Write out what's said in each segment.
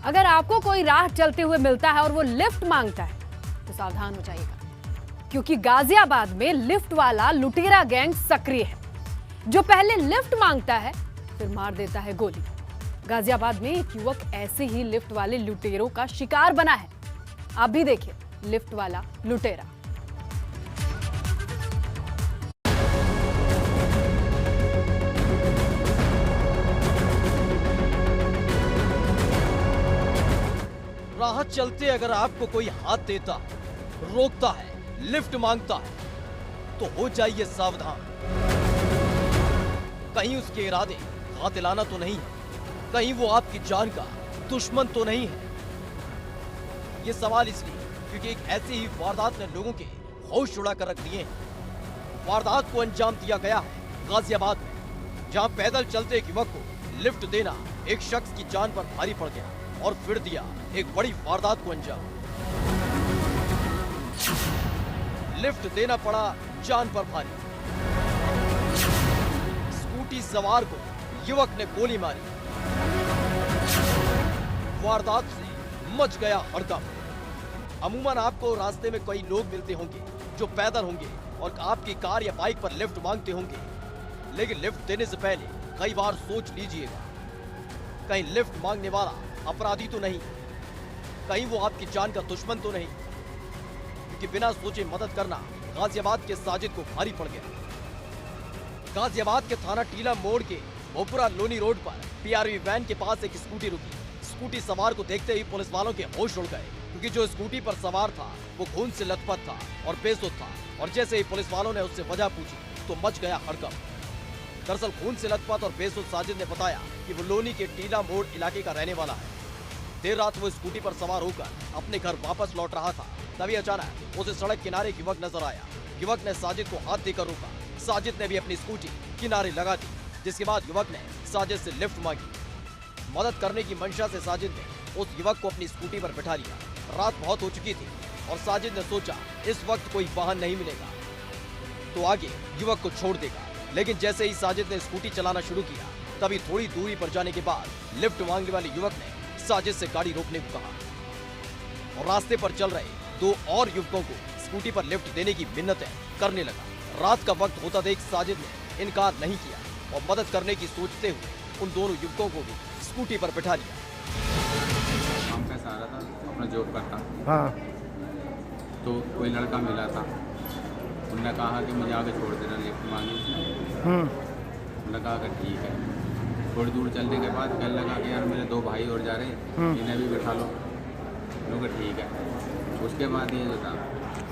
अगर आपको कोई राह चलते हुए मिलता है और वो लिफ्ट मांगता है तो सावधान हो जाइएगा, क्योंकि गाजियाबाद में लिफ्ट वाला लुटेरा गैंग सक्रिय है, जो पहले लिफ्ट मांगता है फिर मार देता है गोली। गाजियाबाद में एक युवक ऐसे ही लिफ्ट वाले लुटेरों का शिकार बना है। आप भी देखिए लिफ्ट वाला लुटेरा। राह चलते अगर आपको कोई हाथ देता, रोकता है, लिफ्ट मांगता है तो हो जाइए सावधान। कहीं उसके इरादे कातिलाना तो नहीं है, कहीं वो आपकी जान का दुश्मन तो नहीं है। ये सवाल इसलिए क्योंकि एक ऐसी ही वारदात ने लोगों के होश उड़ा कर रख दिए हैं। वारदात को अंजाम दिया गया है गाजियाबाद में, जहां पैदल चलते एक युवक को लिफ्ट देना एक शख्स की जान पर भारी पड़ गया और फिर दिया एक बड़ी वारदात को अंजाम। लिफ्ट देना पड़ा जान पर भारी। स्कूटी सवार को युवक ने गोली मारी। वारदात से मच गया हड़कंप। अमूमन आपको रास्ते में कई लोग मिलते होंगे जो पैदल होंगे और आपकी कार या बाइक पर लिफ्ट मांगते होंगे, लेकिन लिफ्ट देने से पहले कई बार सोच लीजिएगा, कहीं लिफ्ट मांगने वाला अपराधी तो नहीं, कहीं वो आपकी जान का दुश्मन तो नहीं, क्योंकि बिना सोचे मदद करना गाजियाबाद के साजिद को भारी पड़ गया। गाजियाबाद के थाना टीला मोड़ के भोपुरा लोनी रोड पर पीआरवी वैन के पास एक स्कूटी रुकी। स्कूटी सवार को देखते ही पुलिस वालों के होश उड़ गए, क्योंकि जो स्कूटी पर सवार था वो खून से लथपथ था और बेसुध था। और जैसे ही पुलिस वालों ने उससे वजह पूछी तो मच गया हड़कंप। दरअसल खून से लथपथ और बेसुध साजिद ने बताया कि वो लोनी के टीला मोड़ इलाके का रहने वाला है। देर रात वो स्कूटी पर सवार होकर अपने घर वापस लौट रहा था, तभी अचानक उसे सड़क किनारे एक युवक नजर आया। युवक ने साजिद को हाथ देकर रोका। साजिद ने भी अपनी स्कूटी किनारे लगा दी, जिसके बाद युवक ने साजिद से लिफ्ट मांगी। मदद करने की मंशा से साजिद ने उस युवक को अपनी स्कूटी पर बैठा लिया। रात बहुत हो चुकी थी और साजिद ने सोचा इस वक्त कोई वाहन नहीं मिलेगा तो आगे युवक को छोड़ देगा। लेकिन जैसे ही साजिद ने स्कूटी चलाना शुरू किया, तभी थोड़ी दूरी पर जाने के बाद लिफ्ट मांगने वाले युवक ने साजिद से गाड़ी रोकने को कहा और रास्ते पर चल रहे दो और युवकों को स्कूटी पर लिफ्ट देने की मिन्नतें करने लगा। रात का वक्त होता देख साजिद ने इनकार नहीं किया और मदद करने की सोचते हुए उन दोनों युवकों को भी स्कूटी पर बैठा लिया। काम का सहारा था, अपना जॉब करता। हाँ। तो कोई लड़का मिला था, उन्होंने कहा कि मुझे आगे छोड़ देना, लिफ्ट मांगी। उन्होंने कहा कि ठीक है। थोड़ी दूर चलने के बाद कहने लगा कि यार मेरे दो भाई और जा रहे हैं, इन्हें भी बैठा लो। लोग ठीक है। उसके बाद ये जो था,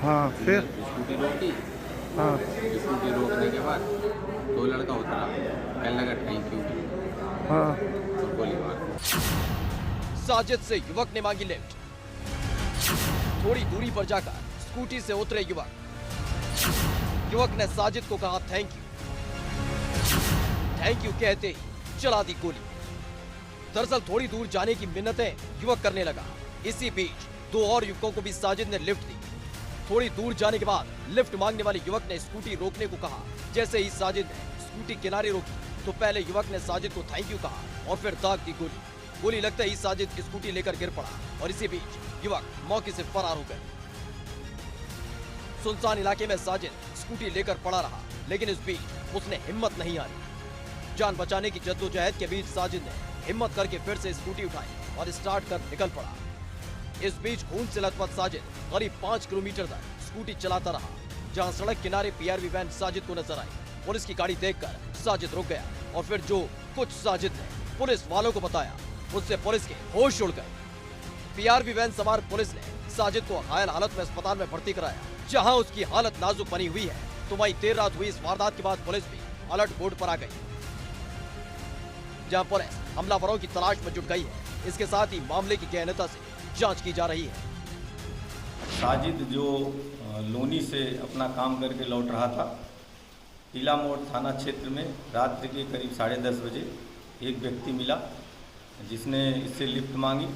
हाँ, फिर स्कूटी रोकी। हाँ। स्कूटी रोकने के बाद तो लड़का उतरा, कहने लगा थैंक यू। हाँ। तो गोली मार। साजिद से युवक ने मांगी लिफ्ट। थोड़ी दूरी पर जाकर स्कूटी से उतरे युवक ने साजिद को कहा थैंक यू। थैंक यू कहते ही चला दी गोली। दरअसल थोड़ी दूर जाने की मिन्नतें युवक करने लगा। इसी बीच दो और युवकों को भी साजिद ने लिफ्ट दी। थोड़ी दूर जाने के बाद लिफ्ट मांगने वाले युवक ने स्कूटी रोकने को कहा। जैसे ही साजिद ने स्कूटी किनारे रोकी तो पहले युवक ने साजिद को थैंक यू कहा और फिर दाग दी गोली। गोली लगते ही साजिद स्कूटी लेकर गिर पड़ा और इसी बीच युवक मौके से फरार हो गए। सुनसान इलाके में साजिद स्कूटी लेकर पड़ा रहा, लेकिन इस बीच उसने हिम्मत नहीं हारी। जान बचाने की जद्दोजहद के बीच साजिद ने हिम्मत करके फिर से स्कूटी उठाई और स्टार्ट कर निकल पड़ा। इस बीच खून से लथपथ साजिद करीब 5 किलोमीटर तक स्कूटी चलाता रहा, जहां सड़क किनारे पीआरवी वैन साजिद को नजर आई। पुलिस की गाड़ी देखकर साजिद रुक गया और फिर जो कुछ साजिद ने पुलिस वालों को बताया, उससे पुलिस के होश उड़ गए। पीआरवी वैन सवार पुलिस ने साजिद को घायल हालत में अस्पताल में भर्ती कराया, जहां उसकी हालत नाजुक बनी हुई है। तो वहीं देर रात हुई इस वारदात के बाद पुलिस भी अलर्ट मोड पर आ गई, जहां पुलिस हमलावरों की तलाश में जुट गई है। इसके साथ ही मामले की गहनता से जांच की जा रही है। साजिद जो लोनी से अपना काम करके लौट रहा था, टीला मोड़ थाना क्षेत्र में रात्रि के करीब 10:30 बजे एक व्यक्ति मिला, जिसने इससे लिफ्ट मांगी।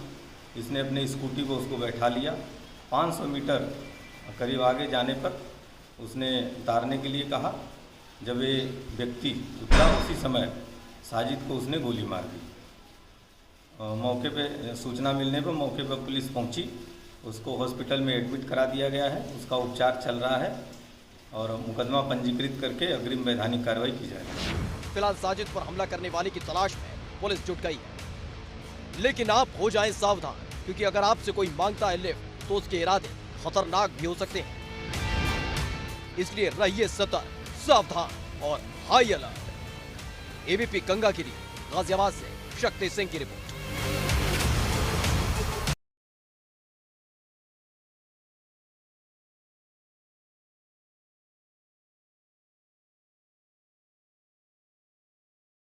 इसने अपने स्कूटी को उसको बैठा लिया। 500 मीटर करीब आगे जाने पर उसने उतारने के लिए कहा। जब ये व्यक्ति उतरा, उसी समय साजिद को उसने गोली मार दी मौके पे सूचना मिलने पर मौके पर पुलिस पहुंची, उसको हॉस्पिटल में एडमिट करा दिया गया है, उसका उपचार चल रहा है और मुकदमा पंजीकृत करके अग्रिम वैधानिक कार्रवाई की जाएगी। फिलहाल साजिद पर हमला करने वाले की तलाश में पुलिस जुट गई है। लेकिन आप हो जाएं सावधान, क्योंकि अगर आपसे कोई मांगता है लिफ्ट तो उसके इरादे खतरनाक भी हो सकते हैं। इसलिए रहिए सतर्क, सावधान और high alert. ABP Gangagiri, Ghaziabad से शक्ति सिंह की रिपोर्ट।